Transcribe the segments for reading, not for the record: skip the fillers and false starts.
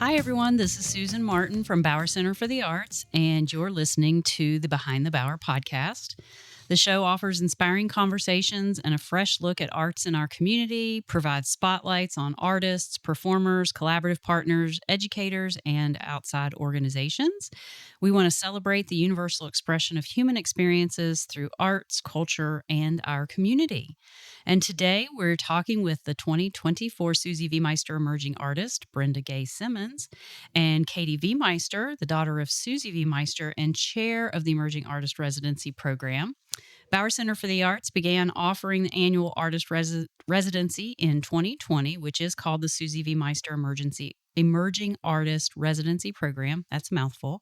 Hi, everyone. This is Susan Martin from Bauer Center for the Arts, and you're listening to the Behind the Bauer podcast. The show offers inspiring conversations and a fresh look at arts in our community, provides spotlights on artists, performers, collaborative partners, educators, and outside organizations. We want to celebrate the universal expression of human experiences through arts, culture, and our community. And today we're talking with the 2024 Susie Viemeister Emerging Artist, Brenda Simmons, and Katie Viemeister, the daughter of Susie Viemeister and chair of the Emerging Artist Residency Program. Bauer Center for the Arts began offering the annual artist residency in 2020, which is called the Susie Viemeister Emerging Artist Residency Program. That's a mouthful.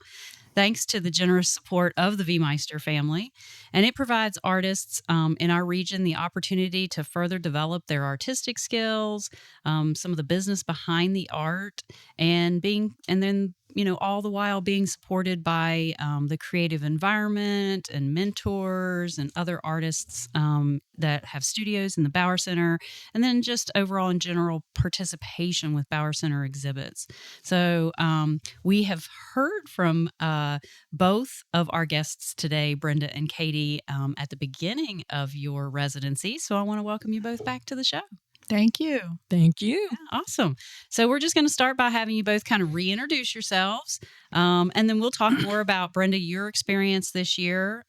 Thanks to the generous support of the Viemeister family. And it provides artists in our region the opportunity to further develop their artistic skills, some of the business behind the art, and then all the while being supported by the creative environment and mentors and other artists that have studios in the Bauer Center, and then just overall in general participation with Bauer Center exhibits. So we have heard from both of our guests today, Brenda and Katie, at the beginning of your residency. So I want to welcome you both back to the show. Thank you. Thank you. Yeah, awesome. So we're just going to start by having you both kind of reintroduce yourselves, and then we'll talk more about, Brenda, your experience this year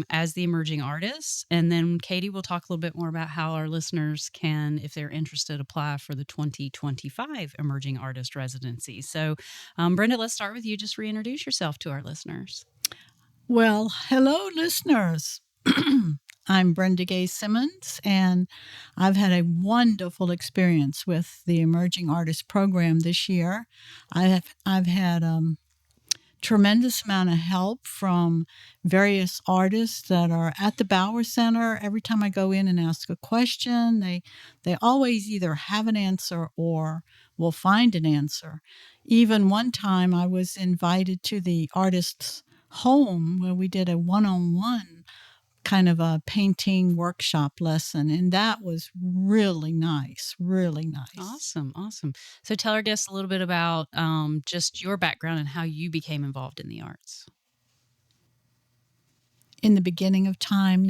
as the emerging artist. And then Katie will talk a little bit more about how our listeners can, if they're interested, apply for the 2025 Emerging Artist Residency. So Brenda, let's start with you. Just reintroduce yourself to our listeners. Well, hello, listeners. I'm Brenda Simmons, and I've had a wonderful experience with the Emerging Artist Program this year. I've had tremendous amount of help from various artists that are at the Bauer Center. Every time I go in and ask a question, they always either have an answer or will find an answer. Even one time I was invited to the artist's home where we did a one-on-one kind of a painting workshop lesson, and that was really nice. Awesome. So tell our guests a little bit about just your background and how you became involved in the arts. In the beginning of time,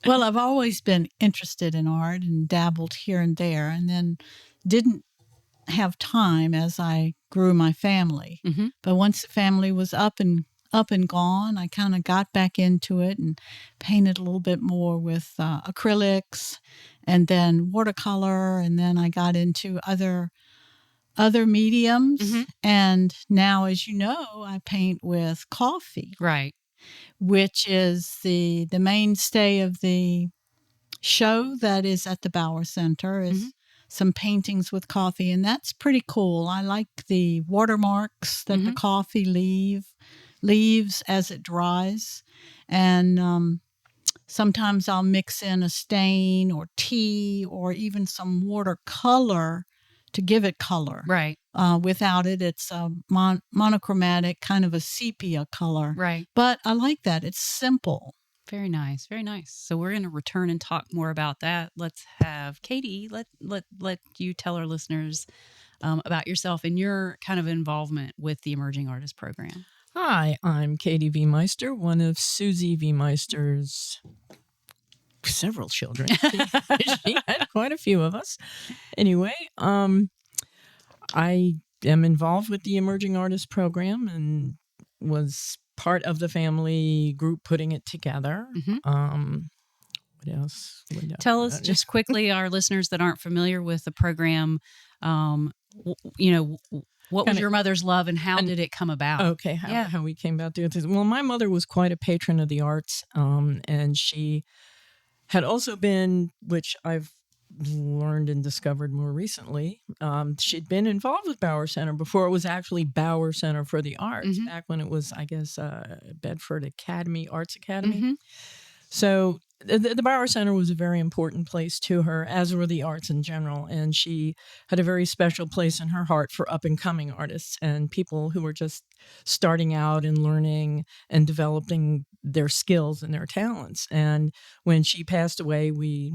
Well, I've always been interested in art and dabbled here and there, and then didn't have time as I grew my family. Mm-hmm. But once the family was up and gone, I kind of got back into it and painted a little bit more with acrylics and then watercolor. And then I got into other mediums. Mm-hmm. And now, as you know, I paint with coffee. Right. Which is the mainstay of the show that is at the Bauer Center is some paintings with coffee. And that's pretty cool. I like the watermarks that the coffee leaves as it dries, and sometimes I'll mix in a stain or tea or even some watercolor to give it color. Right. Without it, it's a monochromatic kind of a sepia color. Right. But I like that. It's simple. Very nice. So we're going to return and talk more about that. Let's have Katie. Let you tell our listeners about yourself and your kind of involvement with the Emerging Artist Program. Hi, I'm Katie Viemeister, one of Susie Viemeister's several children. She had quite a few of us. Anyway, I am involved with the Emerging Artist Program and was part of the family group putting it together. What else? Tell us just quickly, our listeners that aren't familiar with the program, what was your mother's love and how did it come about? Okay, how we came about doing this. Well, my mother was quite a patron of the arts, and she had also been, which I've learned and discovered more recently, she'd been involved with Bauer Center before it was actually Bauer Center for the Arts, back when it was, I guess, Bedford Arts Academy. So the Bauer Center was a very important place to her, as were the arts in general. And she had a very special place in her heart for up-and-coming artists and people who were just starting out and learning and developing their skills and their talents. And when she passed away, we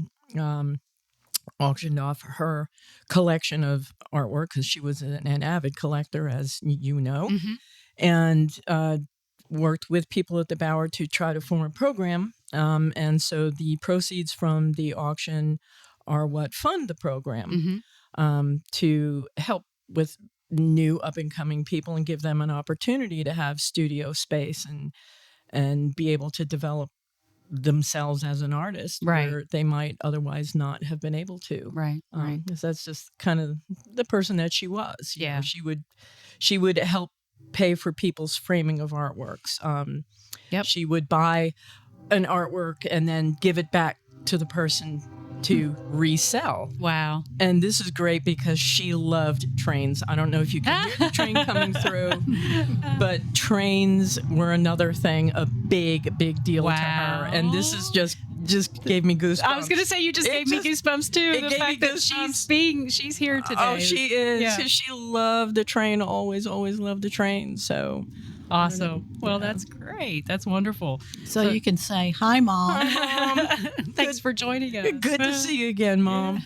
auctioned off her collection of artwork because she was an avid collector, as you know, Mhm. and worked with people at the Bower to try to form a program. And so the proceeds from the auction are what fund the program to help with new up and coming people and give them an opportunity to have studio space and be able to develop themselves as an artist Right. where they might otherwise not have been able to. Right. Right. 'Cause that's just kind of the person that she was. You Yeah. know, she would help pay for people's framing of artworks. Yep. She would buy an artwork and then give it back to the person to resell. Wow. And this is great because she loved trains. I don't know if you can hear the train coming through, but trains were another thing, a big, big deal to her. And this is just gave me goosebumps. I was going to say, you just gave me goosebumps too. The fact that she's here today. Oh, she is. Yeah. She loved the train, always loved the train. So awesome. Well, that's great. That's wonderful. So you can say, hi, Mom. Thanks for joining us. Good to see you again, Mom.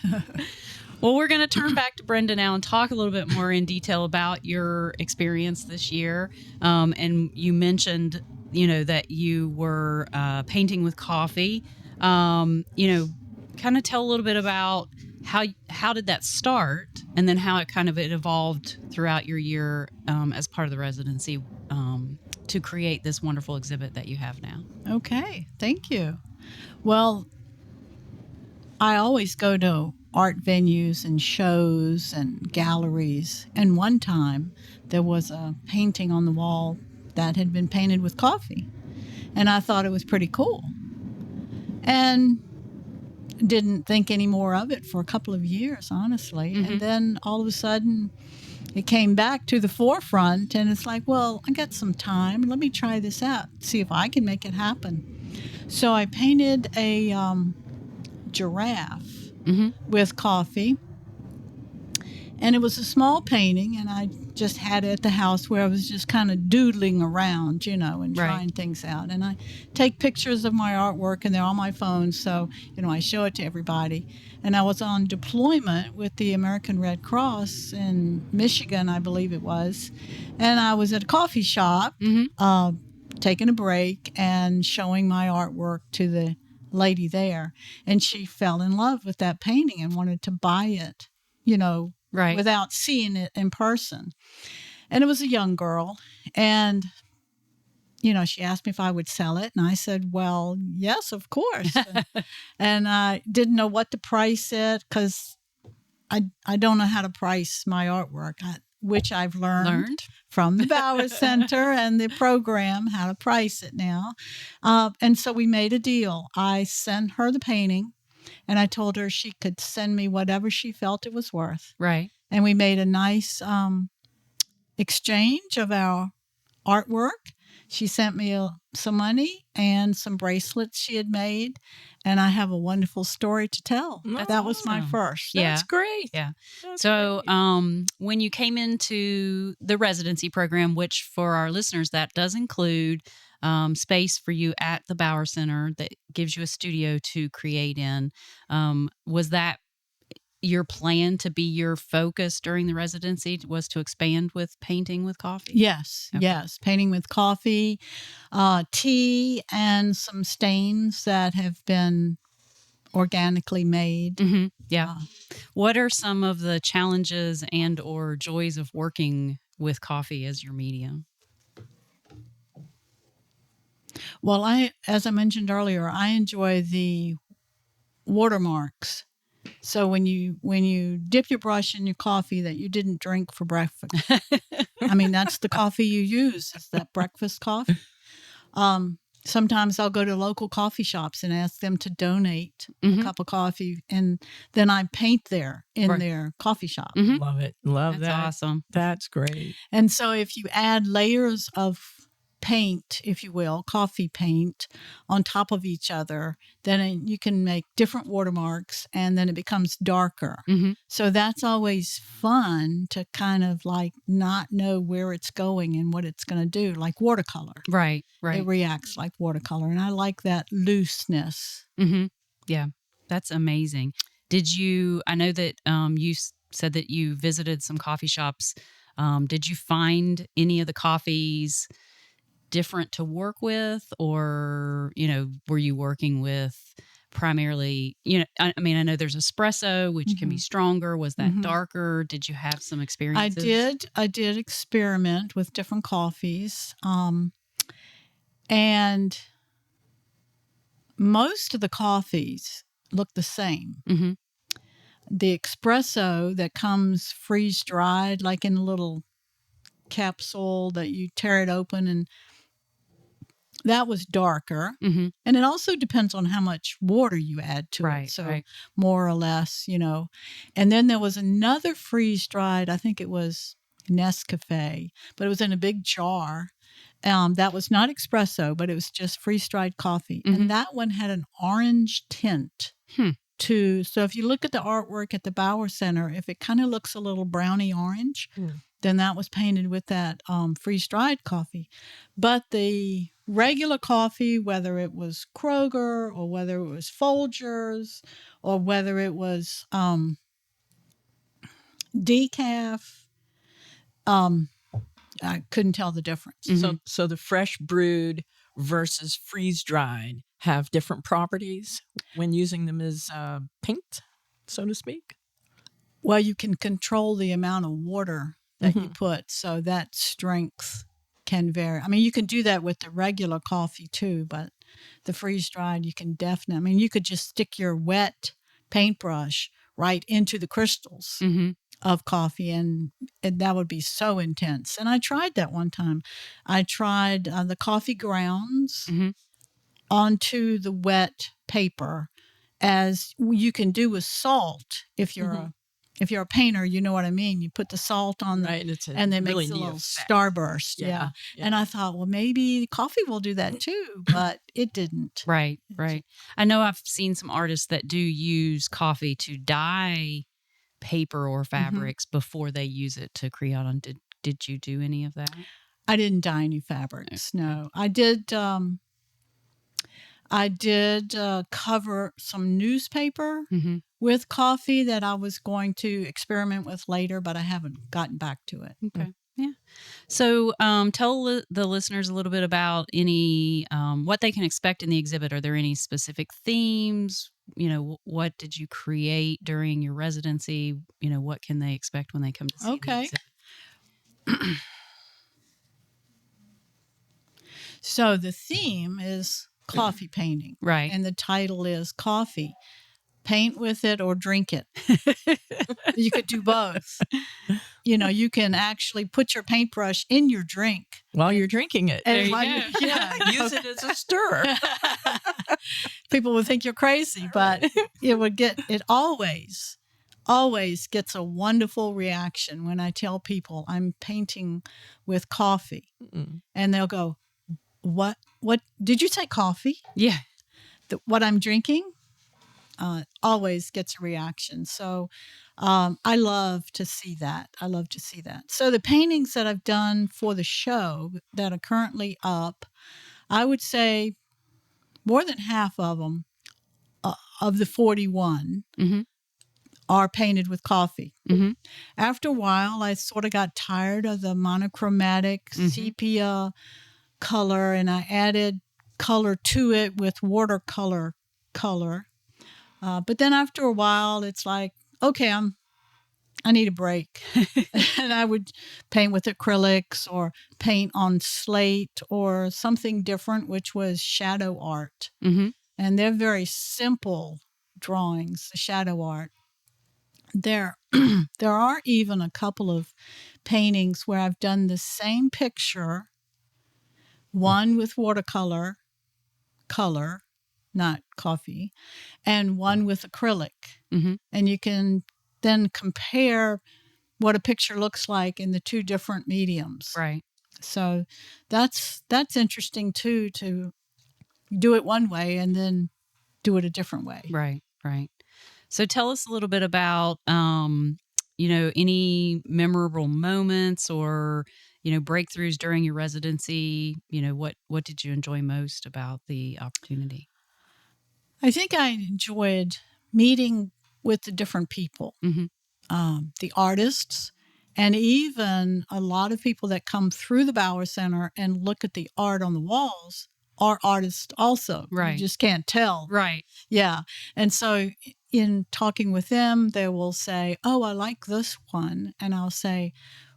Well, we're going to turn back to Brenda now and talk a little bit more in detail about your experience this year. And you mentioned, that you were painting with coffee. Kind of tell a little bit about how did that start, and then how it evolved throughout your year as part of the residency to create this wonderful exhibit that you have now. Okay, thank you. Well, I always go to art venues and shows and galleries, and one time there was a painting on the wall that had been painted with coffee, and I thought it was pretty cool, and didn't think any more of it for a couple of years, honestly. And then all of a sudden it came back to the forefront, and it's like, well, I got some time, let me try this out, see if I can make it happen. So I painted a giraffe with coffee, and it was a small painting, and I just had it at the house where I was just kind of doodling around, and trying things out. And I take pictures of my artwork, and they're on my phone, so I show it to everybody. And I was on deployment with the American Red Cross in Michigan, I believe it was, and I was at a coffee shop taking a break and showing my artwork to the lady there, and she fell in love with that painting and wanted to buy it, without seeing it in person. And it was a young girl, and she asked me if I would sell it, and I said, well, yes, of course. And I didn't know what to price it, because I don't know how to price my artwork, which I've learned from the Bower Center and the program, how to price it now. And so we made a deal. I sent her the painting, and I told her she could send me whatever she felt it was worth. Right. And we made a nice exchange of our artwork. She sent me some money and some bracelets she had made, and I have a wonderful story to tell. That was my first. Yeah. That's great. Yeah. That's So great. when you came into the residency program, which for our listeners, that does include space for you at the Bower Center that gives you a studio to create in, was that your plan to be your focus during the residency, was to expand with painting with coffee? Yes, Okay. yes. Painting with coffee, tea, and some stains that have been organically made. Yeah. What are some of the challenges and or joys of working with coffee as your medium? Well, as I mentioned earlier, I enjoy the watermarks. So when you dip your brush in your coffee that you didn't drink for breakfast, I mean, that's the coffee you use. It's that breakfast coffee. Sometimes I'll go to local coffee shops and ask them to donate a cup of coffee, and then I paint there in their coffee shop. Love it. Love That's that. awesome. That's great. And so if you add layers of paint, if you will, coffee paint on top of each other, then you can make different watermarks, and then it becomes darker. So that's always fun to kind of like not know where it's going and what it's going to do, like watercolor. Right. It reacts like watercolor, and I like that looseness. Yeah, that's amazing. I know that you said that you visited some coffee shops. Did you find any of the coffees different to work with, or, were you working with primarily, I mean, I know there's espresso, which can be stronger. Was that darker? Did you have some experiences? I did experiment with different coffees. And most of the coffees look the same. Mm-hmm. The espresso that comes freeze dried, like in a little capsule that you tear it open, and that was darker. Mm-hmm. And it also depends on how much water you add to Right, it. So right. more or less, And then there was another freeze dried, I think it was Nescafe, but it was in a big jar. That was not espresso, but it was just freeze dried coffee. Mm-hmm. And that one had an orange tint. So if you look at the artwork at the Bauer Center, if it kind of looks a little browny orange, then that was painted with that freeze-dried coffee. But the regular coffee, whether it was Kroger or whether it was Folgers or whether it was decaf, I couldn't tell the difference. So the fresh brewed versus freeze dried have different properties when using them as paint, so to speak. Well, you can control the amount of water that you put, so that strength can vary. I mean, you can do that with the regular coffee too, but the freeze dried, you can definitely. I mean, you could just stick your wet paintbrush right into the crystals of coffee, and that would be so intense. And I tried that one time. I tried the coffee grounds onto the wet paper, as you can do with salt. If you're a painter, you know what I mean. You put the salt on and they make really a neat little effect. starburst. Yeah. And I thought, well, maybe coffee will do that too, but it didn't. Right. I know I've seen some artists that do use coffee to dye paper or fabrics before they use it to create on. Did you do any of that? I didn't dye any fabrics. No, I did. I did cover some newspaper with coffee that I was going to experiment with later, but I haven't gotten back to it. Okay. Yeah. So tell the listeners a little bit about any what they can expect in the exhibit. Are there any specific themes? What did you create during your residency? What can they expect when they come to see the exhibit? So the theme is coffee painting. Right. And the title is Coffee. Paint with it or drink it. You could do both. You can actually put your paintbrush in your drink while you're drinking it. There you go. Use it as a stirrer. People would think you're crazy, but it always gets a wonderful reaction when I tell people I'm painting with coffee. And they'll go, What did you say, coffee? Yeah. What I'm drinking always gets a reaction. So I love to see that. So the paintings that I've done for the show that are currently up, I would say more than half of them, of the 41, are painted with coffee. After a while, I sort of got tired of the monochromatic sepia color, and I added color to it with watercolor color. But then after a while, it's like, okay, I need a break. And I would paint with acrylics or paint on slate or something different, which was shadow art. And they're very simple drawings, the shadow art. There are even a couple of paintings where I've done the same picture, one with watercolor color, not coffee, and one with acrylic. And you can then compare what a picture looks like in the two different mediums. Right. So that's interesting too, to do it one way and then do it a different way. Right. So tell us a little bit about any memorable moments or breakthroughs during your residency. What did you enjoy most about the opportunity? I think I enjoyed meeting with the different people, Mm-hmm. The artists, and even a lot of people that come through the Bauer Center and look at the art on the walls are artists also. Right. You just can't tell. Right. Yeah. And so in talking with them, they will say, oh, I like this one. And I'll say,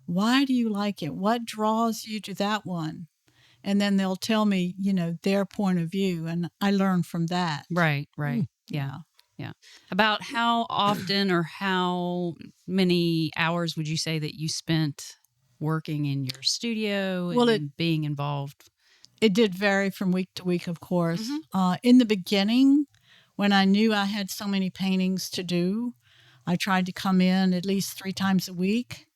why do you like it? What draws you to that one? And then they'll tell me, their point of view. And I learn from that. Right. Right. Yeah. Yeah. About how often or how many hours would you say that you spent working in your studio and being involved? It did vary from week to week, of course. In the beginning, when I knew I had so many paintings to do, I tried to come in at least 3 times a week.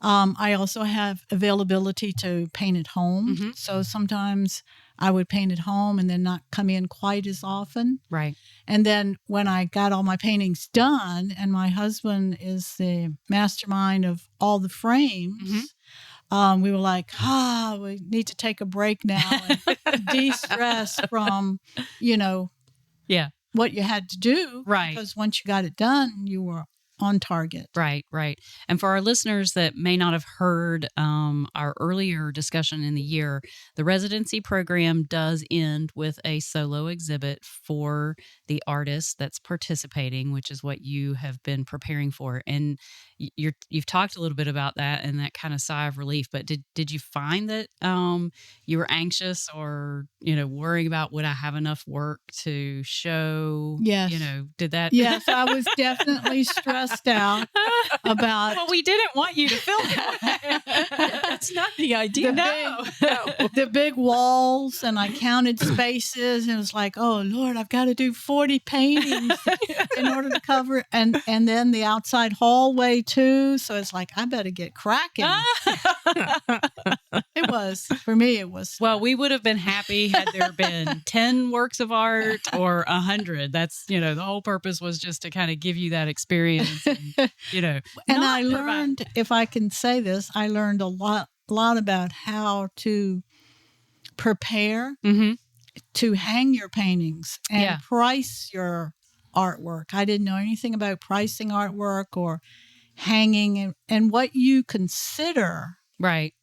I also have availability to paint at home. So sometimes I would paint at home and then not come in quite as often. Right. And then when I got all my paintings done, and my husband is the mastermind of all the frames, we were like, we need to take a break now and de-stress from, what you had to do. Right. Because once you got it done, you were on target. Right, right. And for our listeners that may not have heard our earlier discussion in the year, the residency program does end with a solo exhibit for the artist that's participating, which is what you have been preparing for. And you've talked a little bit about that and that kind of sigh of relief. But did you find that you were anxious or worrying about would I have enough work to show? Yes. Did that? Yes, I was definitely stressed out about. Well, we didn't want you to feel that way. That's not the idea. No. The big walls, and I counted spaces, and it was like, oh Lord, I've got to do 40 paintings in order to cover it, and then the outside hallway too. So it's like I better get cracking. It was for me. It was. Well, we would have been happy had there been 10 works of art or 100. That's the whole purpose was just to kind of give you that experience. And, and I learned, if I can say this, I learned a lot about how to prepare to hang your paintings and price your artwork. I didn't know anything about pricing artwork or hanging and what you consider right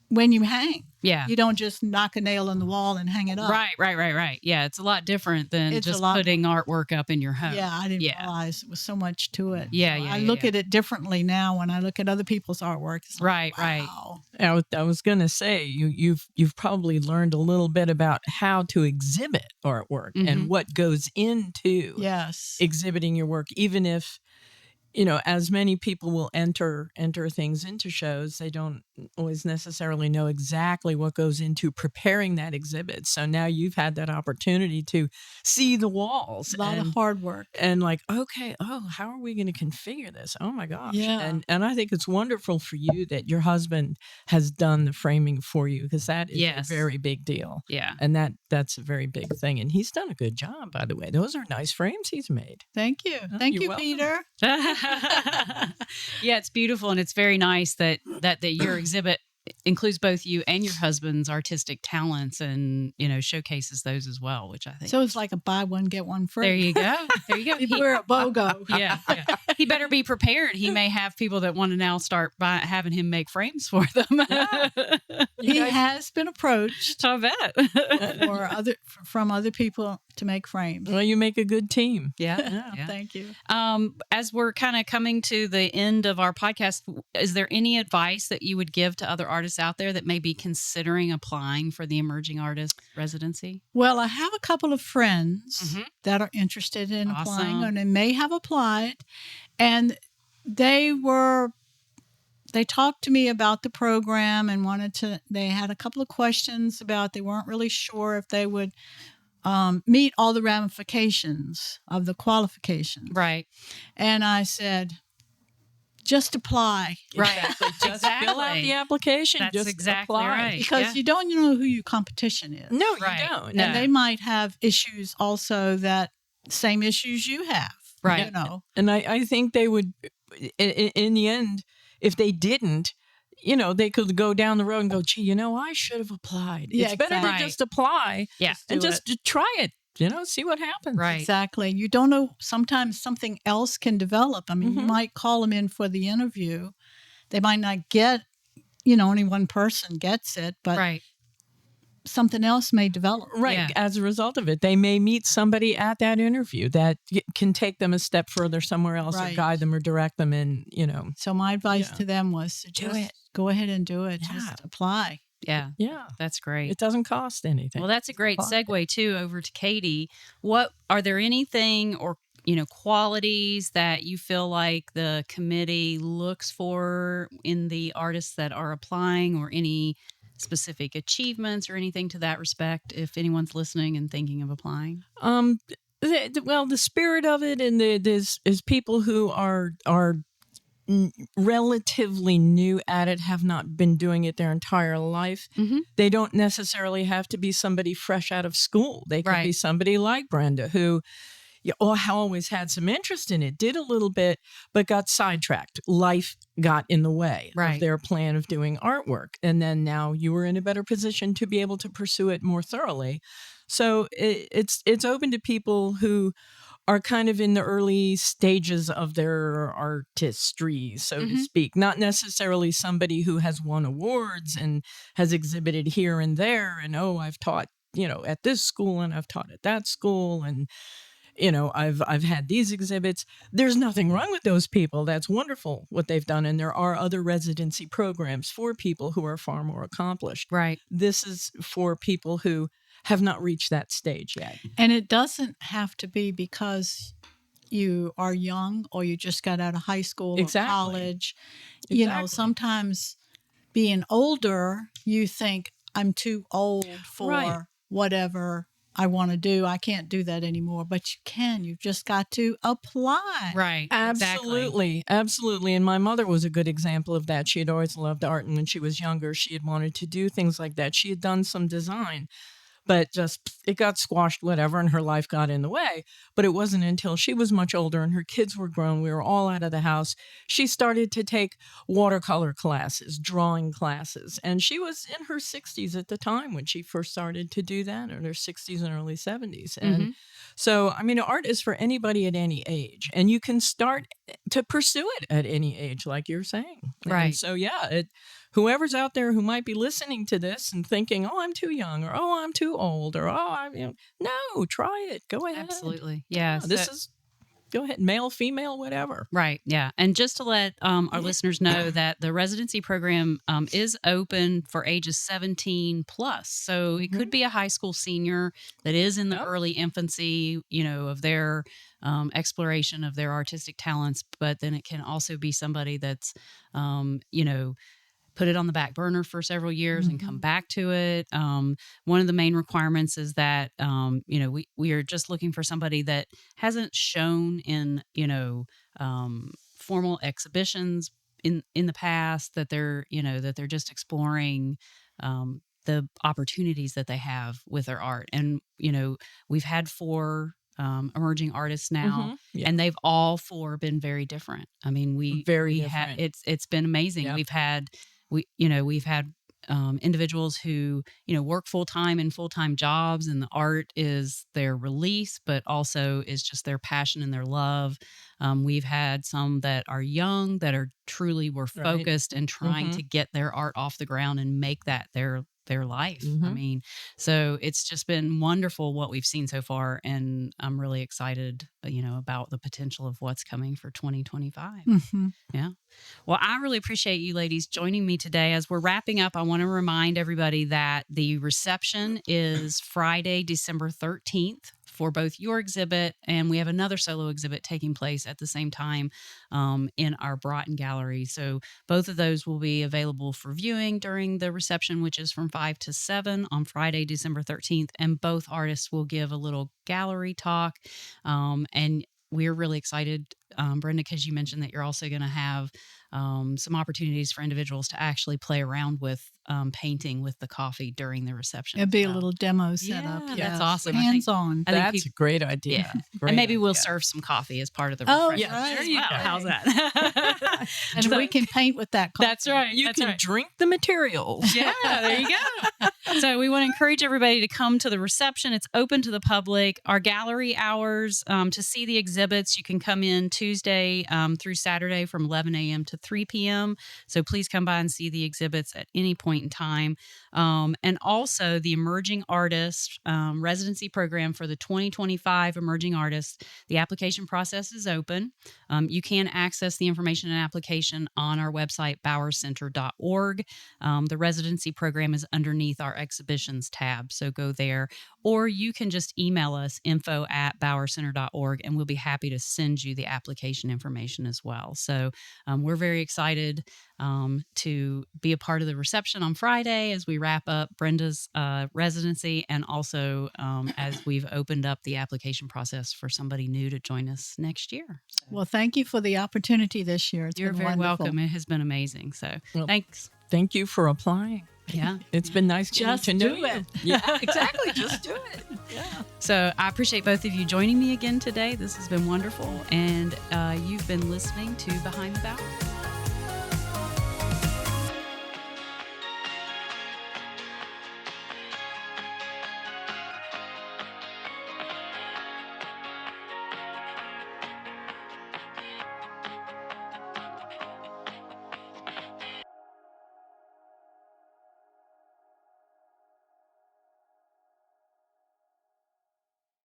when you hang. Yeah. You don't just knock a nail in the wall and hang it up. Right. Yeah, it's a lot different than just putting artwork up in your home. Yeah, I didn't realize it was so much to it. Yeah, so I look at it differently now when I look at other people's artwork. It's like, wow. I was going to say, you've probably learned a little bit about how to exhibit artwork and what goes into exhibiting your work, even if as many people will enter things into shows, they don't always necessarily know exactly what goes into preparing that exhibit. So now you've had that opportunity to see the walls. A lot of hard work. And how are we going to configure this? Oh my gosh. Yeah. And I think it's wonderful for you that your husband has done the framing for you, because that is a very big deal. Yeah. And that's a very big thing. And he's done a good job, by the way. Those are nice frames he's made. Thank you. Thank you, welcome. Peter. Yeah, it's beautiful, and it's very nice that your exhibit includes both you and your husband's artistic talents, and showcases those as well, which I think. So it's like a buy one get one free. There you go. We're a BOGO. Yeah. He better be prepared. He may have people that want to now start having him make frames for them. He has been approached. I bet. from other people to make frames. Well, you make a good team. Yeah. Thank you. As we're kind of coming to the end of our podcast, is there any advice that you would give to other artists out there that may be considering applying for the Emerging Artist Residency? Well, I have a couple of friends that are interested in applying, and they may have applied, and they talked to me about the program and they had a couple of questions about, they weren't really sure if they would meet all the ramifications of the qualifications. Right. And I said, just apply. Right. Just fill out the application. That's just exactly apply. right. Because you don't know who your competition is. No, Right. you don't. No. And they might have issues also, that same issues you have. Right. And I think they would, in the end, if they didn't, they could go down the road and go, gee, I should have applied. Yeah, it's better exactly. to just apply Yeah. and just try it. see what happens. Right. Exactly. You don't know, sometimes something else can develop. I mean, you might call them in for the interview. They might not get, only one person gets it, but Right. something else may develop. Right. Yeah. As a result of it, they may meet somebody at that interview that can take them a step further somewhere else or Right. guide them or direct them in, So my advice Yeah. to them was to Do just it. go ahead and do it. Yeah. Just apply. Yeah. Yeah. That's great. It doesn't cost anything. Well, that's a great Apply. segue too over to Katie. What are there anything or qualities that you feel like the committee looks for in the artists that are applying, or any specific achievements or anything to that respect, if anyone's listening and thinking of applying? The spirit of it, and is people who are relatively new at it, have not been doing it their entire life. Mm-hmm. They don't necessarily have to be somebody fresh out of school. They could be Right. somebody like Brenda, who always had some interest in it, did a little bit, but got sidetracked. Life got in the way Right. of their plan of doing artwork. And then now you were in a better position to be able to pursue it more thoroughly. So it's open to people who are kind of in the early stages of their artistry, so to speak. Not necessarily somebody who has won awards and has exhibited here and there, and I've taught at this school and I've taught at that school, and I've had these exhibits. There's nothing wrong with those people. That's wonderful what they've done. And there are other residency programs for people who are far more accomplished. Right. This is for people who have not reached that stage yet. And it doesn't have to be because you are young or you just got out of high school Exactly. or college. Exactly. Sometimes being older, you think, I'm too old for Right. whatever I want to do. I can't do that anymore. But you can. You've just got to apply. Right. Exactly. Absolutely. Absolutely. And my mother was a good example of that. She had always loved art. And when she was younger, she had wanted to do things like that. She had done some design, but it got squashed, whatever, and her life got in the way. But it wasn't until she was much older and her kids were grown, we were all out of the house, she started to take watercolor classes, drawing classes. And she was in her 60s at the time when she first started to do that, in her 60s and early 70s. And so, art is for anybody at any age, and you can start to pursue it at any age, like you're saying. Right. And so, whoever's out there who might be listening to this and thinking, I'm too young, or I'm too old, or no, try it. Go ahead. Absolutely. Yeah. Go ahead, male, female, whatever. Right. Yeah. And just to let our listeners know that the residency program is open for ages 17 plus. So it could be a high school senior that is in the early infancy, of their exploration of their artistic talents. But then it can also be somebody that's, put it on the back burner for several years and come back to it. One of the main requirements is that, we are just looking for somebody that hasn't shown in, formal exhibitions in the past, that they're just exploring the opportunities that they have with their art. And, we've had 4 emerging artists now, and they've all 4 been very different. I mean, we had, it's been amazing. Yep. We've had individuals who, work full-time in full-time jobs, and the art is their release, but also is just their passion and their love. We've had some that are young, that are truly were focused and trying to get their art off the ground and make that their life. I mean, so it's just been wonderful what we've seen so far, and I'm really excited, about the potential of what's coming for 2025. Yeah. Well, I really appreciate you ladies joining me today. As we're wrapping up, I want to remind everybody that the reception is Friday, December 13th. For both your exhibit, and we have another solo exhibit taking place at the same time in our Broughton Gallery. So both of those will be available for viewing during the reception, which is from 5 to 7 on Friday, December 13th. And both artists will give a little gallery talk. And we're really excited Brenda, because you mentioned that you're also going to have some opportunities for individuals to actually play around with painting with the coffee during the reception. It'd be a So, little demo setup. Yeah, Yes. that's awesome. I think- Hands-on. I think That's a great idea. Yeah. Great and maybe we'll idea. serve some coffee as part of the Oh, refreshment. right. There you go. Right. How's that? And So- we can paint with that coffee. That's right. You That's can right. drink the materials. Yeah, there you go. So we want to encourage everybody to come to the reception. It's open to the public. Our gallery hours to see the exhibits, you can come in Tuesday through Saturday from 11 a.m. to 3 p.m. So please come by and see the exhibits at any point in time. And also the Emerging Artist Residency Program for the 2025 Emerging Artists. The application process is open. You can access the information and application on our website, bowercenter.org. The residency program is underneath our exhibitions tab, so go there. Or you can just email us, info@bowercenter.org, and we'll be happy to send you the application information as well. So we're very excited to be a part of the reception on Friday as we wrap up Brenda's residency, and also as we've opened up the application process for somebody new to join us next year. So Well, thank you for the opportunity this year. you're been very wonderful. welcome. It has been amazing. So Well, thanks. Thank you for applying. Yeah. It's been nice getting Just to know do you. it. Yeah, exactly. Just do it. Yeah. So I appreciate both of you joining me again today. This has been wonderful. And you've been listening to Behind the Bower.